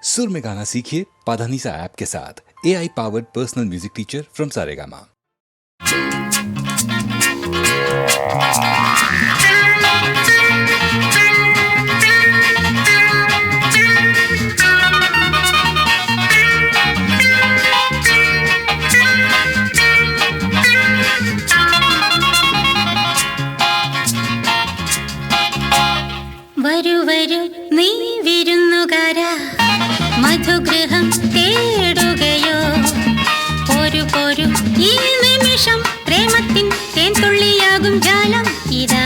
सुर में गाना सीखिए पाधानीसा ऐप के साथ। AI powered personal music teacher from Saregama. വരൂ വരൂ നീ വിരുന്നുകാരാ, മധുഗൃഹം തേടുകയോ? പോരു പോരു ഈ നിമിഷം പ്രേമത്തിൻ തേൻതുള്ളിയാകും ജാലം ഇതാ.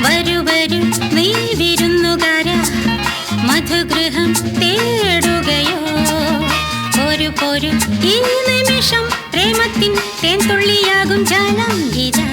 വരൂ വരൂ നീ വിരുന്നുകാരാ, മധുഗൃഹം തേടുകയോ? പോരു പോരു ഈ നിമിഷം പ്രേമത്തിൻ തേൻതുള്ളിയാകും ജാലം ഇതാ.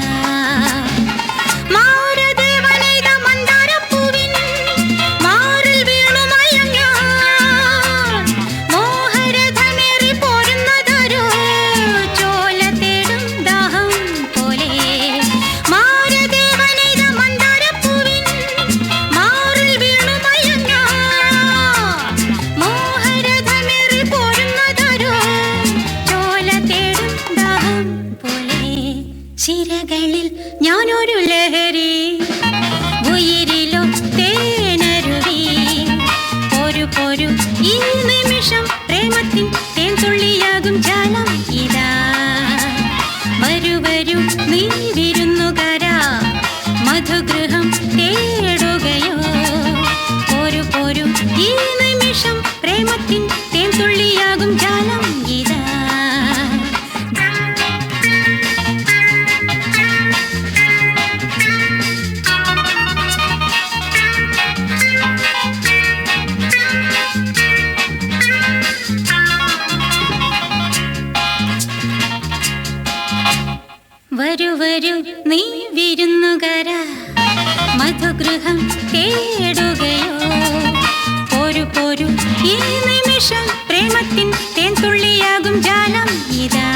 ശിരകളിൽ ഞാനൊരു ലഹരി, ഉയിരിലോ തേനരുവി. പോരു പോരു ഈ നിമിഷം പ്രേമത്തിൻ തേൻതുള്ളിയാകും ജാലം ഇതാ. വരൂ വരൂ നീ വിരുന്നുകാരാ, മധുഗൃഹം തേടുകയോ? പോരു പോരു ഈ നിമിഷം പ്രേമത്തിൻ തേൻതുള്ളിയാകും ജാലം ഇതാ. വരൂ വരൂ നീ വിരുന്നുകാരാ, മധുഗൃഹം തേടുകയോ? പോരു പോരു ഈ നിമിഷം പ്രേമത്തിൻ തേൻതുള്ളിയാകും ജാലം ഇതാ.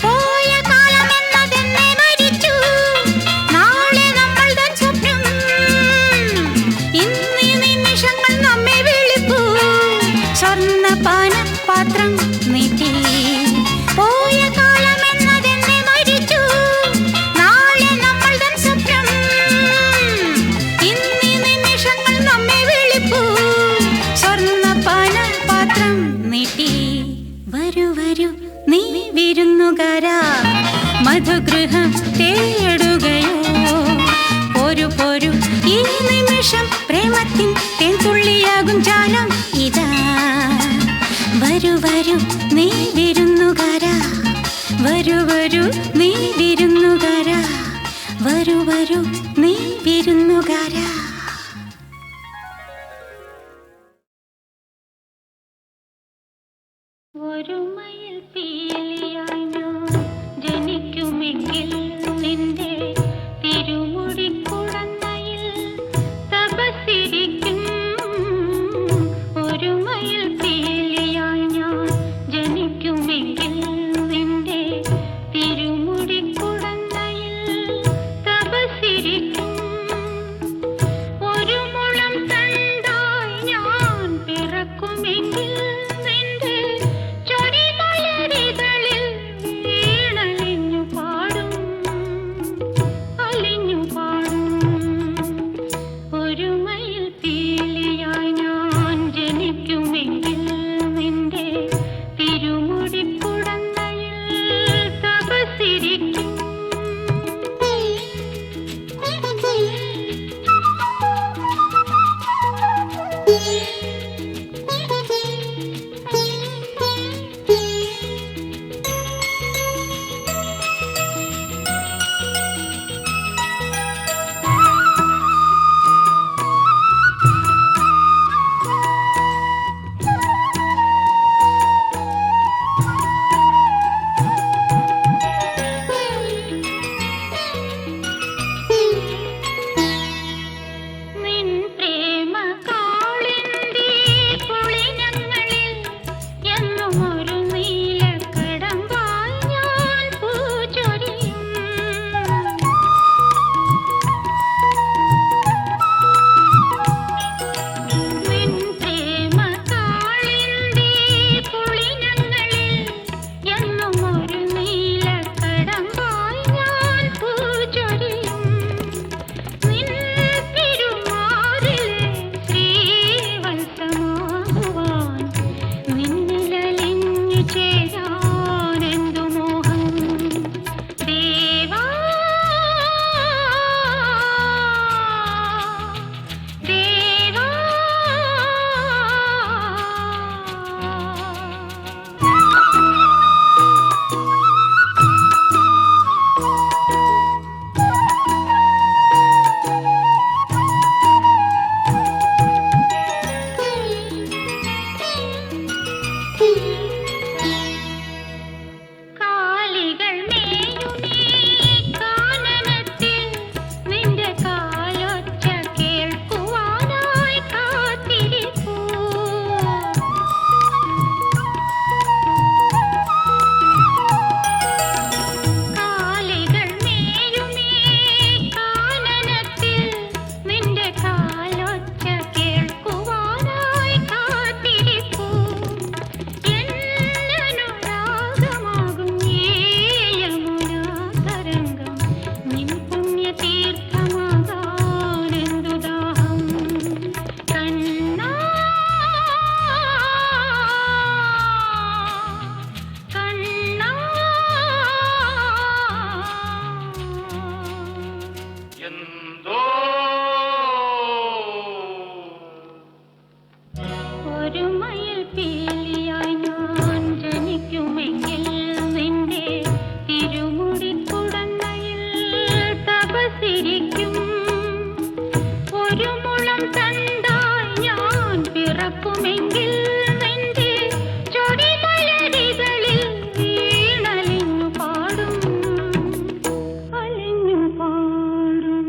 പോയ കാലമെന്നതെന്നെ മരിച്ചു, നാളെ നമ്മൾ തൻ സ്വപ്നം. ഇന്നീ നിമിഷങ്ങൾ നമ്മെ വിളിപ്പൂ, സ്വർണ്ണപാന പാത്രം നീട്ടി. പോയ നീ വിരുന്നുകാരാ, മധുഗൃഹം തേടുകയോ? പോരു പോരു ഈ നിമിഷം പ്രേമത്തിൻ തേൻതുള്ളിയാകും ജാലം ഇതാ. വരൂ വരൂ നീ വിരുന്നുകാരാ, വരൂ വരൂ നീ വിരുന്നുകാരാ, വരൂ വരൂ നീ വിരുന്നുകാരാ. ഒരു മയിൽ പീലിയായി ഞാൻ ജനിക്കുമെങ്കിൽ നിന്റെ തിരുമുടിക്കുടന്നയിൽ തപസ്സിരിക്കും. ഒരു മയിൽ പീലിയായി ഞാൻ ജനിക്കുമെങ്കിൽ നിന്റെ തിരുമുടിക്കുടന്നയിൽ തപസ്സിരിക്കും. ഒരു മുളം തണ്ടായി ഞാൻ പിറക്കുമെങ്കിൽ നിൻ പ്രേമ കാളിന്തി ഒരു മയിൽ പീലിയായി ഞാൻ ജനിക്കുമെങ്കിൽ നിന്റെ തിരുമുടിക്കുടന്നയിൽ തപസ്സിരിക്കും. ഒരു മുളം തണ്ടായി ഞാൻ പിറക്കുമെങ്കിൽ നിന്റെ ചൊടിമലരികളിൽ വീണലിഞ്ഞു പാടും, അലിഞ്ഞു പാടും.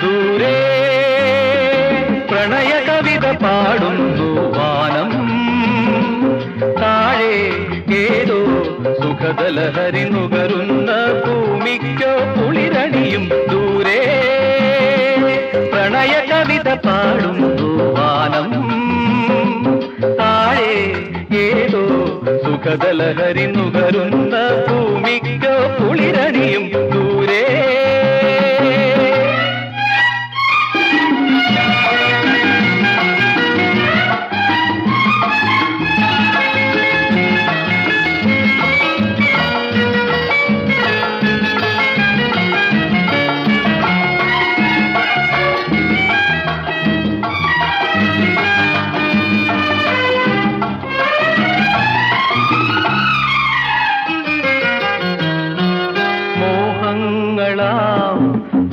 ദൂരെ പ്രണയ കവിത പാടുന്നു വാനം, താഴെ ഏതോ സുഖദലഹരി നുകരുന്ന ഭൂമിക്കോ കുളിരണിയും. ദൂരെ പ്രണയ കവിത പാടുന്നു വാനം, താഴെ ഏതോ സുഖദലഹരി നുകരുന്ന ഭൂമിക്കോ കുളിരണിയും. ദൂരെ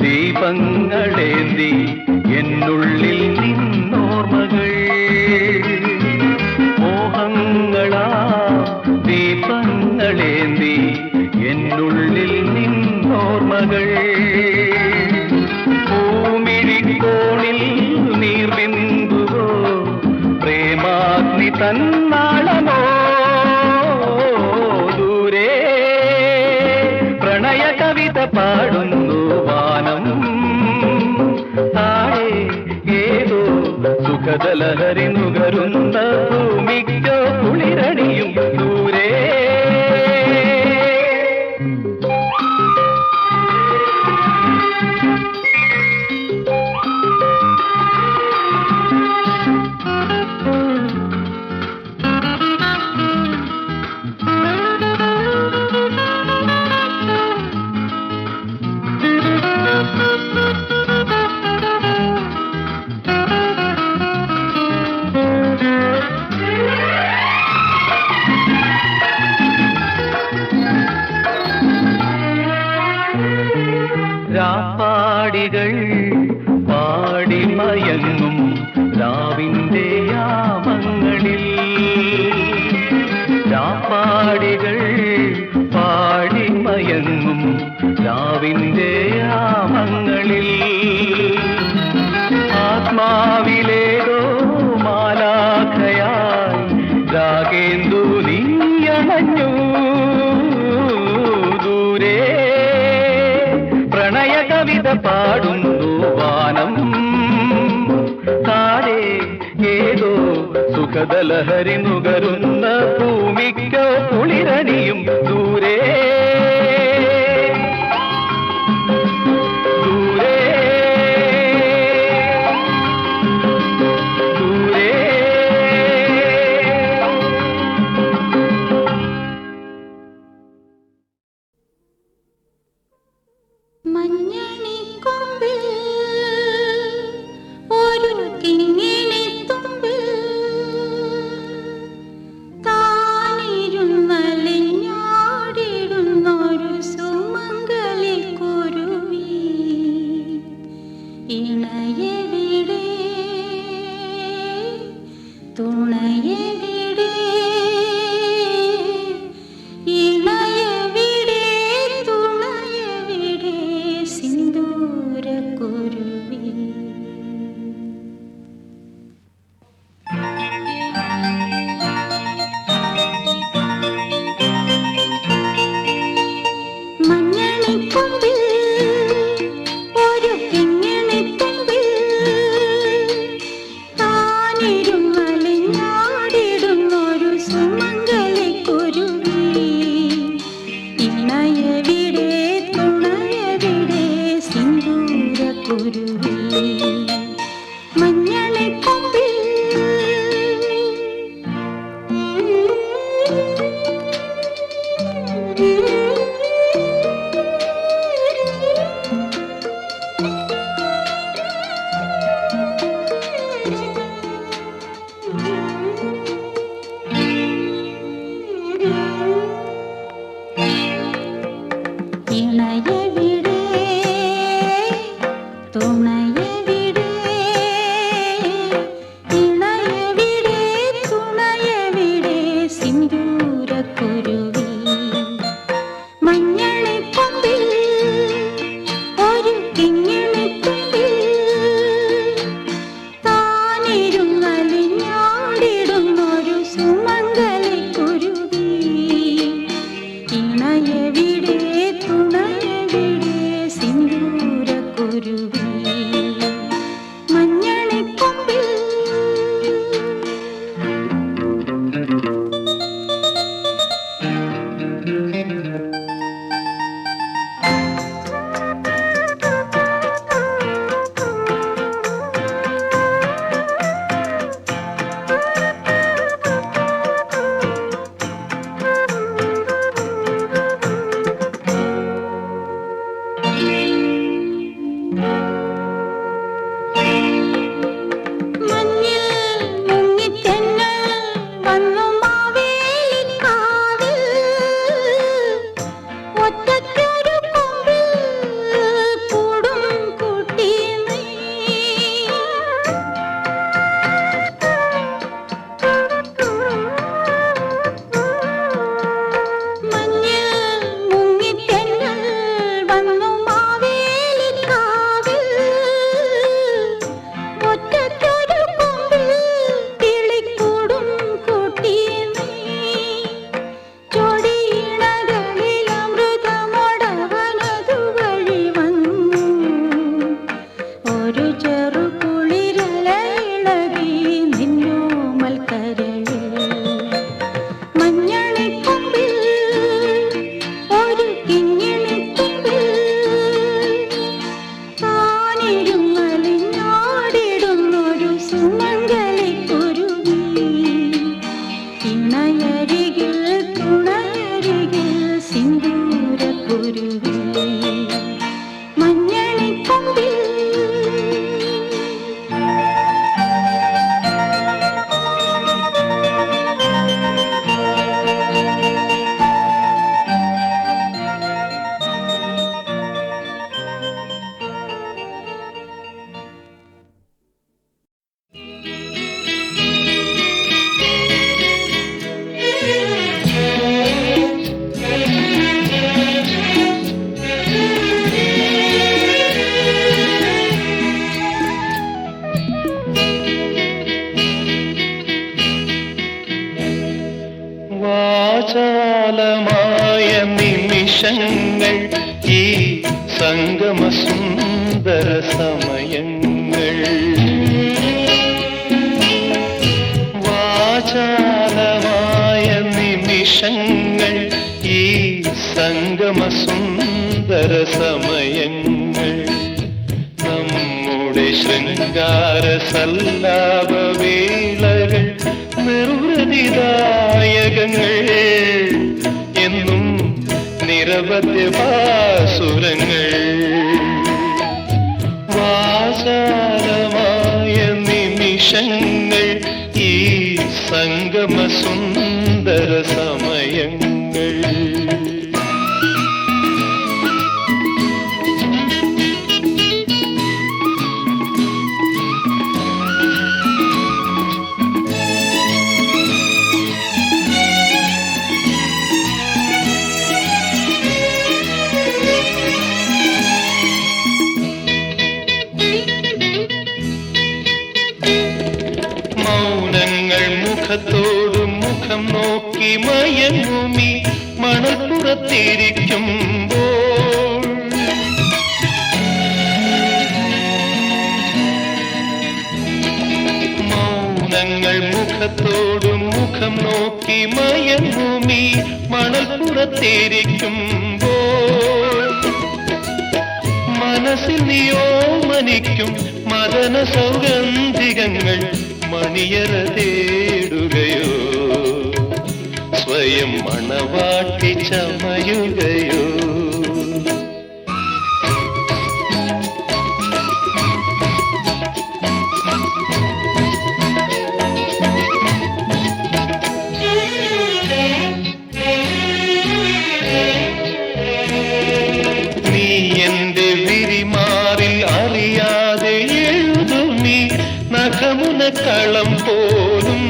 ദീപങ്ങളേന്തി എന്നുള്ളിൽ നിന്നോർമ്മകൾ, മോഹങ്ങളാ ദീപങ്ങളേന്തി എന്നുള്ളിൽ നിന്നോർമ്മകൾ. ഭൂമിഴിക്കോണിൽ നീർബിന്ദുവോ പ്രേമാഗ്നി തന്നാളമോ. ദൂരെ പ്രണയ കവിത പാടുന്നു വാനം, താഴെ ഏതോ സുഖദലഹരി നുകരുന്ന ഭൂമിക്കോ കുളിരണിയും. ദൂരെ രാപ്പാടികൾ പാടിമയങ്ങും രാവിന്റെ യാമങ്ങളിൽ, രാപ്പാടികൾ പാടിമയങ്ങും രാവിന്റെ യാമങ്ങളിൽ. ആത്മാവിലേതോ മാലാഖയായി രാഗേന്ദു നീയണഞ്ഞു. ദൂരെ പ്രണയ കവിത പാടുന്നു വാനം, താഴെ ഏതോ സുഖദലഹരി നുകരുന്ന ഭൂമിക്കോ കുളിരണിയും. ദൂരെ ദൂരെ ദൂരെ മഞ്ഞണിക്കൊമ്പിൽ ഒരു കിങ്ങിണിത്തുമ്പിൽ താ സിന്ദൂരക്കുരുവി മഞ്ഞളിക്കൊമ്പിൽ ഒരു കിങ്ങിണിത്തുമ്പിൽ താനിരുന്നലിഞ്ഞാടിടുന്നൊരു സുമംഗലിക്കുരുവി ഇണയെവിടെ തുണയെവിടെ സിന്ദൂരക്കുരുവി മഞ്ഞളിക്കൊമ്പിൽ വാചാലമായ നിമിഷങ്ങൾ ഈ സംഗമസുന്ദര സമയങ്ങൾ വാചാലമായ നിമിഷങ്ങൾ ഈ സംഗമസുന്ദര സമയങ്ങൾ നമ്മുടെ ശൃംഗാര സല്ലാപവേളകൾ നിർവൃതിദായകങ്ങൾ എന്നും നിരവധി ഭാസുരങ്ങൾ വാചാലമായ നിമിഷങ്ങൾ ഈ സംഗമസുന്ദര സമയങ്ങൾ മൗനങ്ങൾ മുഖത്തോട് മുഖം നോക്കി മയങ്ങുമി മണൽപ്പുറത്തിരിക്കുമ്പോൾ മൗനങ്ങൾ മുഖത്തോട് മുഖം നോക്കി മയങ്ങുമി മണൽപ്പുറത്തിരിക്കുമ്പോൾ മനസ്സിൽ നിയോമനിക്കും മദന സൗഗന്ധികങ്ങൾ മണിയറ തേടുകയോ സ്വയം മണവാട്ടി ചമയുകയോ നീ എന്റെ വിരിമാറിൽ അറിയാതെ എഴുതുമീ നഖമുന കളം പോലും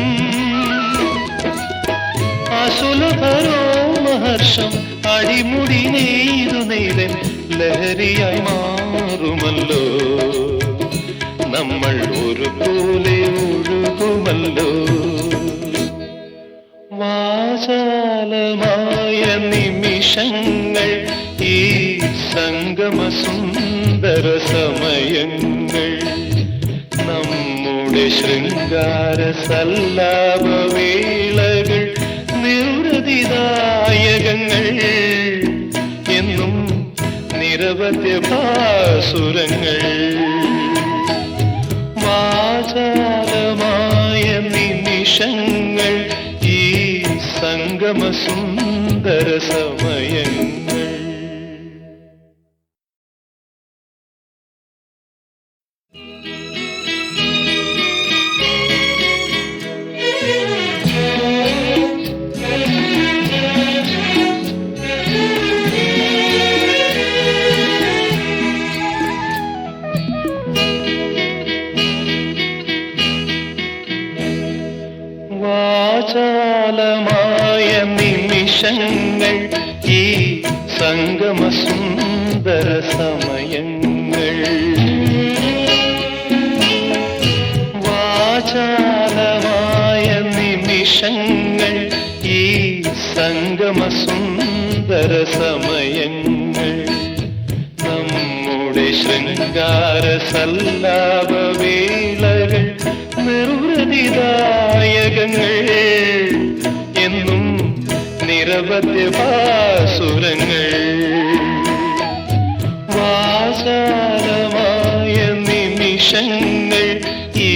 അസുലഭരോ മഹർഷം അടിമുടി നെയ്തു നെയ്തൻ ലഹരിയായി മാറുമല്ലോ. നമ്മൾ ഒരുപോലെ ഒഴുകുമല്ലോ. വാചാലമായ നിമിഷങ്ങൾ ഈ സംഗമസുന്ദര സമയങ്ങൾ നമ്മുടെ ശൃംഗാര സല്ലാപവേളകൾ നിർവൃതിദായകങ്ങൾ എന്നും നിരവധി ഭാസുരങ്ങൾ. വാചാലമായ നിമിഷങ്ങൾ ഈ സംഗമസുന്ദര സമയങ്ങൾ. വാചാലമായ നിമിഷങ്ങൾ ഈ സംഗമസുന്ദര സമയങ്ങൾ. വാചാലമായ നിമിഷങ്ങൾ ഈ സംഗമസുന്ദര സമയങ്ങൾ നമ്മുടെ ശൃംഗാര സല്ലാപവേളകൾ നിർവൃതിദായകങ്ങൾ എന്നും നിരവധി ഭാസുരങ്ങൾ. വാചാലമായ നിമിഷങ്ങൾ ഈ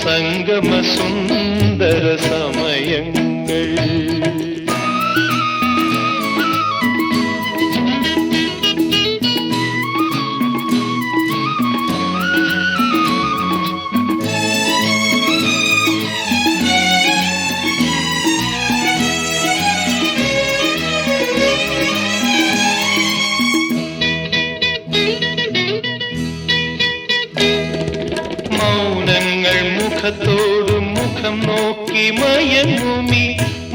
സംഗമസുന്ദര സമയങ്ങൾ. മൗനങ്ങൾ മുഖത്തോട് മുഖം നോക്കി മയങ്ങുമി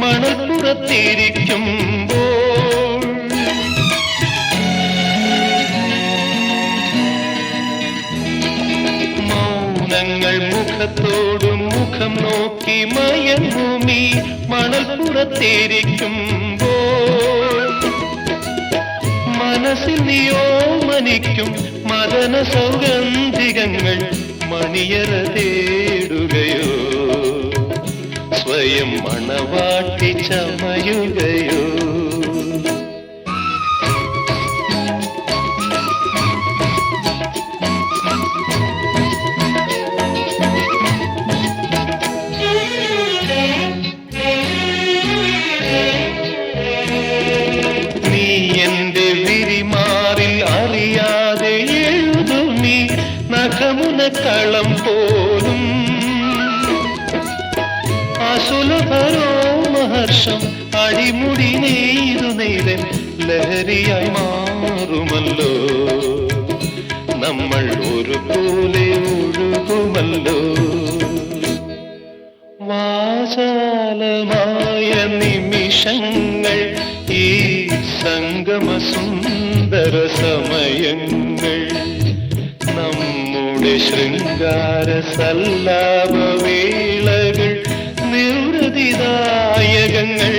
മണൽപ്പുറത്തിരിക്കുമ്പോൾ മൗനങ്ങൾ മുഖത്തോട് മുഖം നോക്കി മയങ്ങുമി മണൽപ്പുറത്തിരിക്കുമ്പോൾ മനസ്സിൽ നിയോമനിക്കും മദന സൗഗന്ധികങ്ങൾ മണിയറ തേടുകയോ സ്വയം മണവാട്ടി ചമയുകയോ. നീ എന്റെ വിരിമാറിൽ അറിയാതെ എഴുതുമീ നഖമുനക്കളം പോലും അസുലഭരോ മഹർഷം അടിമുടി നെയ്തു നെയ്തൻ ലഹരിയായി മാറുമല്ലോ. നമ്മൾ ഒരുപോലെ ഒഴുകുമല്ലോ. വാചാലമായ നിമിഷങ്ങൾ ഈ സംഗമസുന്ദര സമയങ്ങൾ നമ്മുടെ ശൃംഗാര സല്ലാപവേളകൾ നിർവൃതിദായകങ്ങൾ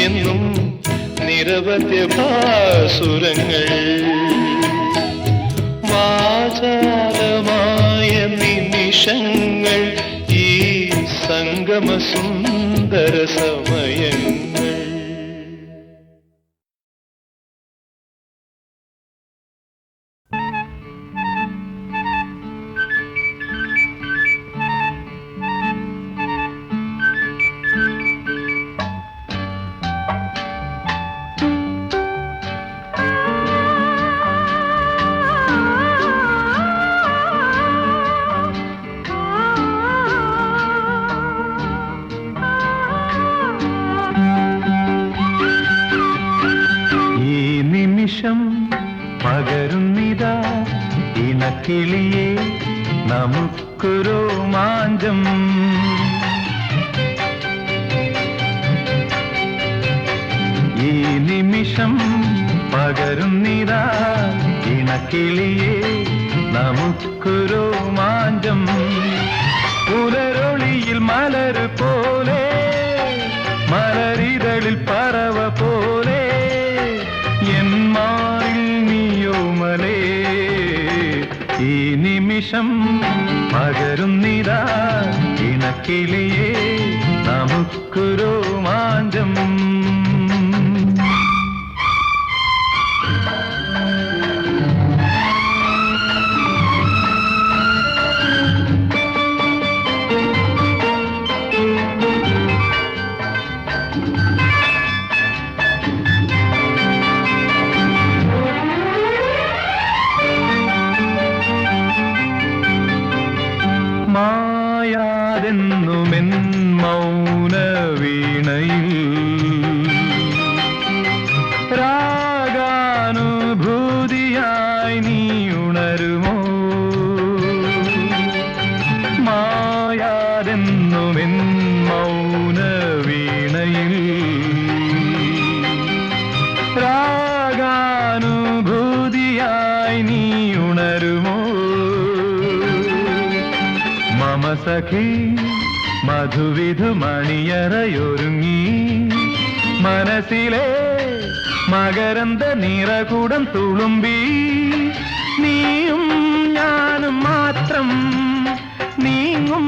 എന്നും നിരവധി ഭാസുരങ്ങൾ. വാചാലമായ നിമിഷങ്ങൾ ഈ സംഗമസുന്ദര സമയങ്ങൾ. പകരുന്നിതാ ഇണക്കിളിയെ നമുക്കൊരു മാഞ്ചം. നിമിഷം പകരുന്നിതാ ഇണക്കിളിയേ നമുക്കൊരു മാഞ്ചം പുലരൊളിയിൽ മലര് പോലെ മലരിതളിൽ പറവ പോലെ എൻ മാറിൽ നീയോമലേ ഈ നിമിഷം പകരുന്നിതാ ഇണക്കിളിയേ നമുക്കൊരു മാഞ്ചം മായാതെന്നുമെൻ മൗന വീണയിൽ രാഗാനുഭൂതിയായി നീ ഉണരുമോ മായാതെന്നുമെൻ മൗന വീണയിൽ രാഗാനുഭൂതിയായി നീ ഉണരുമോ മമ സഖി മധുവിധു മണിയറയൊരുങ്ങി മനസ്സിലെ മകരന്ത നിറകൂടം തുളുമ്പി നീയും ഞാനും മാത്രം നീങ്ങും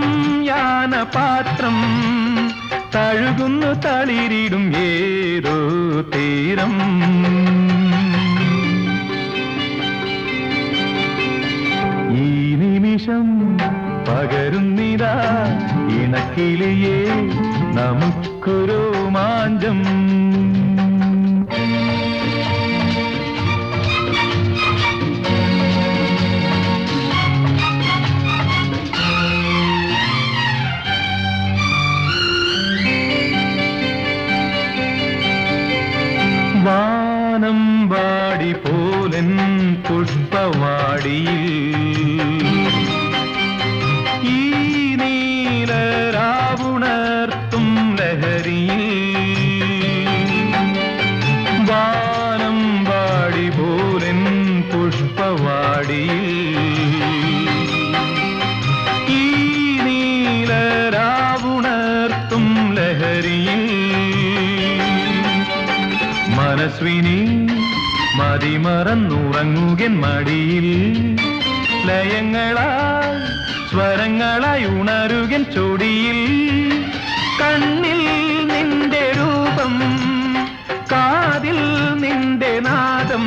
യാനപാത്രം തഴുകുന്നു തളിരിടും ഏതോ തീരം ഈ നിമിഷം പകരുന്നിതാ ഇണക്കിളിയേ നമുക്കൊരു മാഞ്ചം വാനം വാടി പോലൻ പുഷ്പവാടിയിൽ ഈ നീലരാവുണർത്തും ലഹരിയിൽ വാനം വാടി പോലൻ പുഷ്പവാടിയിൽ ഈ നീലരാവുണർത്തും ലഹരിയിൽ മനസ്വിനി മതിമറന്നുറങ്ങുകൻ മടിയിൽ ലയങ്ങളായി സ്വരങ്ങളായി ഉണരുകൻ ചൊടിയിൽ കണ്ണിൽ നിന്റെ രൂപം കാതിൽ നിന്റെ നാദം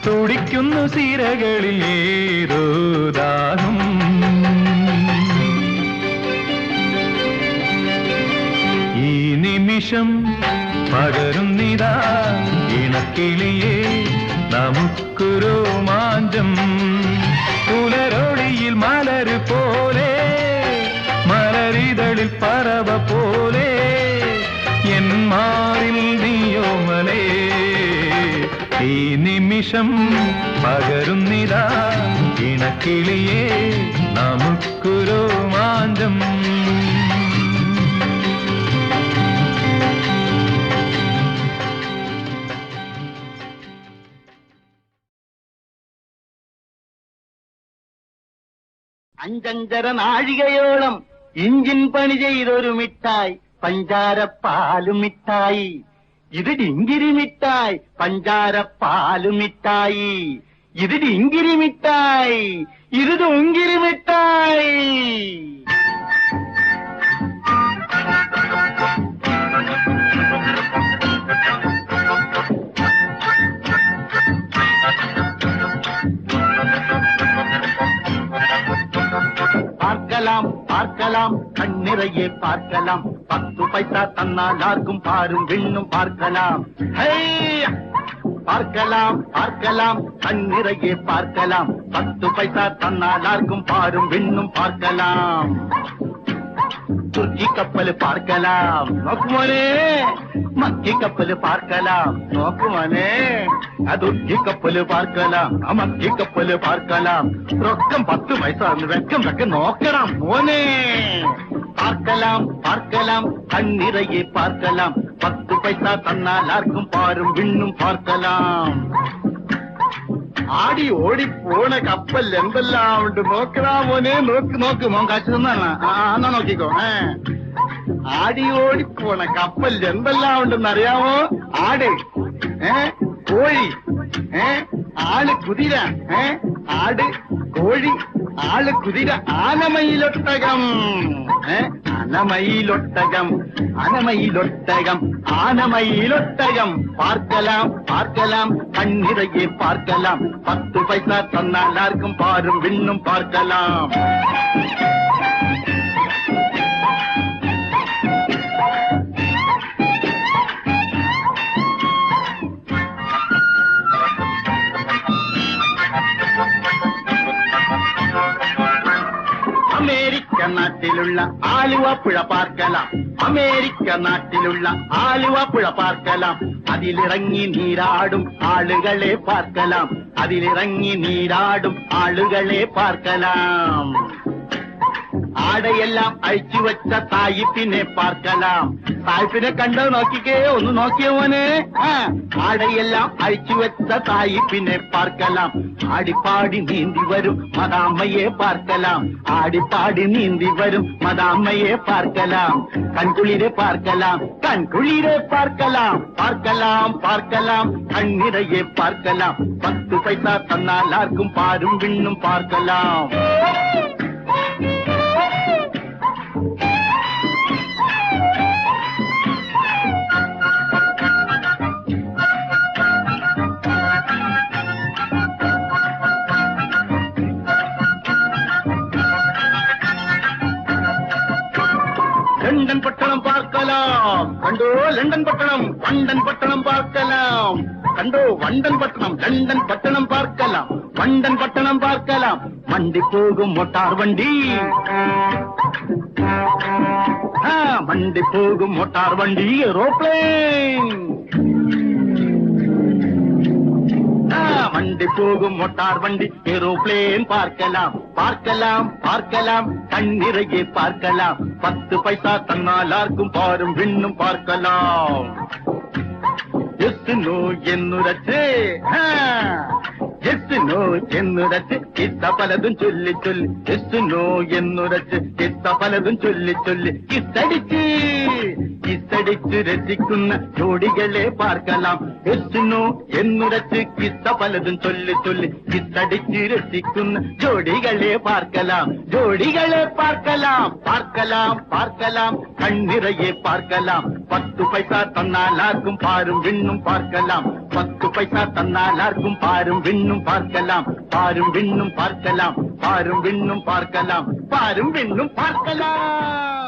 തുടിക്കുന്നു സിരകളിൽ ഏതോ ദാഹം ഈ നിമിഷം പകരുന്നിതാ ഇണക്കിളിയേ നമുക്കൊരു മാഞ്ചം പുലരൊളിയിൽ മലര് പോലെ മലരിതളിൽ പറവ പോലെ എൻ മാറിൽ നീയോമലേ ഈ നിമിഷം പകരുന്നിതാ ഇണക്കിളിയേ നമുക്കൊരു മാഞ്ചം അഞ്ചഞ്ചര നാഴികയോളം ഇഞ്ചിൻ പണി ചെയ്തൊരു മിഠായി പഞ്ചാരപ്പാലു മിഠായി ഇത് ഡിങ്കിരി മിഠായി പഞ്ചാരപ്പാലു മിഠായി ഇത് ഡിങ്കിരി മിഠായി ഇത് ദുങ്കിരി മിഠായി பார்க்கலாம் பார்க்கலாம் கண்ணிறையே பார்க்கலாம் 10 பைசா தன்னால் யாருக்கும் பாரும் விண்ணும் பார்க்கலாம் பார்க்கலாம் பார்க்கலாம் கண்ணிறையே பார்க்கலாம் 10 பைசா தன்னால் யாருக்கும் பாரும் விண்ணும் பார்க்கலாம் துர்க்கி கப்பல் பார்க்கலாம் நோக்குமோனே மக்கி கப்பல் பார்க்கலாம் நோக்குமோனே துர்க்கி கப்பல் பார்க்கலாம் மக்கி கப்பல் பார்க்கலாம் ரொக்கம் 10 പൈസ വെക്കം വെക്കം നോക്കണം മോനെ பார்க்கலாம் பார்க்கலாம் கண்ணிறையே பார்க்கலாம் 10 പൈസ തന്നാൽ ആർക്കും പാരും വിണ്ണും പാർக்கலாம். ആടി ഓടി പോണ കപ്പൽ എന്തെല്ലാം ഉണ്ട് നോക്കടാ മോനെ, നോക്ക് മോൻ കാശ് തന്നാണ്. എന്നാ നോക്കിക്കോ. ആടി ഓടി പോണ കപ്പൽ എന്തെല്ലാം ഉണ്ടെന്ന് അറിയാമോ? ആട്, കോഴി, ആള് കുതിര, ആട്, കോഴി, ആള് കുതിര, ആനമയിലൊട്ടകം, ആനമയിലൊട്ടകം, ആനമയിലൊട്ടകം, ആനമയിലൊട്ടകം. പാർக்கலாம் കണ്ണിറയെ പാർக்கலாம். 10 പൈസ തന്നാൽ ആർക്കും പാരും വിണ്ണും പാർக்கலாம். അമേരിക്ക നാട്ടിലുള്ള ആലുവ പുഴ പാർக்கலாம். അമേരിക്ക നാട്ടിലുള്ള ആലുവ പുഴ പാർக்கலாம். അതിലിറങ്ങി നീരാടും ആളുകളെ പാർக்கலாம். അതിലിറങ്ങി നീരാടും ആളുകളെ പാർக்கலாம். ആടയെല്ലാം അഴിച്ചു വെച്ച സായിപ്പിനെ പാർக்கலாம். സായിപ്പിനെ കണ്ടോ? നോക്കിക്കേ, ഒന്ന് നോക്കിയോ മോനെ. ആടയെല്ലാം അഴിച്ചു വെച്ച സായിപ്പിനെ പാർக்கலாம். ആടിപ്പാടി നീന്തി വരും മദാമ്മയെ പാർக்கலாம். ആടിപ്പാടി നീന്തി വരും മദാമ്മയെ പാർக்கலாம். കൺകുളിരെ പാർக்கலாம், കൺകുളിരെ പാർக்கலாம். പാർக்கலாம் കണ്ണിറയെ പാർக்கலாம். 10 പൈസ തന്നാൽ ആർക്കും പാരും വിണ്ണും പാർக்கலாம். லண்டன் பட்டணம் பார்க்கலாம். கண்டோ லண்டன் பட்டணம், வண்டன் பட்டணம் பார்க்கலாம். கண்டோ வண்டன் பட்டணம், லண்டன் பட்டணம் பார்க்கலாம். வண்டன் பட்டணம் பார்க்கலாம். மண்டி போகும் மோட்டார் வண்டி, மண்டி போகும் மோட்டார் வண்டி, ஏரோப்ளேன். மண்டி போகும் மோட்டார் வண்டி, ஏரோப்ளேன் பார்க்கலாம். பார்க்கலாம் கண்ணிறையே பார்க்கலாம். 10 பைசா தன்னால் ஆர்க்கும் பாரும் விண்ணும் பார்க்கலாம். எஸ் நோ എന്നുരച്ച്, എസ് നോ എന്നുരച്ച് കിസ്സ പലതും ചൊല്ലി ചൊല്ലി. എസ് നോ എന്നുരച്ച് കിസ്സ പലതും ചൊല്ലി ചൊല്ലി. കിസ്സടിച്ച് രസിക്കുന്ന ജോഡികളെ പാർக்கலாம். എസ് നോ എന്നുരച്ച് കിസ്സ പലതും ചൊല്ലി ചൊല്ലി. കിസ്സടിച്ച് രസിക്കുന്ന ജോഡികളെ പാർக்கலாம். ജോഡികളെ പാർக்கலாம் കണ്ണിറയെ പാർக்கலாம். 10 പൈസ തന്നാൽ ആർക്കും പാരും വിണ്ണും പാർக்கலாம். 10 പൈസ തന്നാൽ ആർക്കും പാരും വിണ്ണും പാർக்கலாம். പാരും വിണ്ണും പാർக்கலாம். പാരും വിണ്ണും പാർக்கலாம்.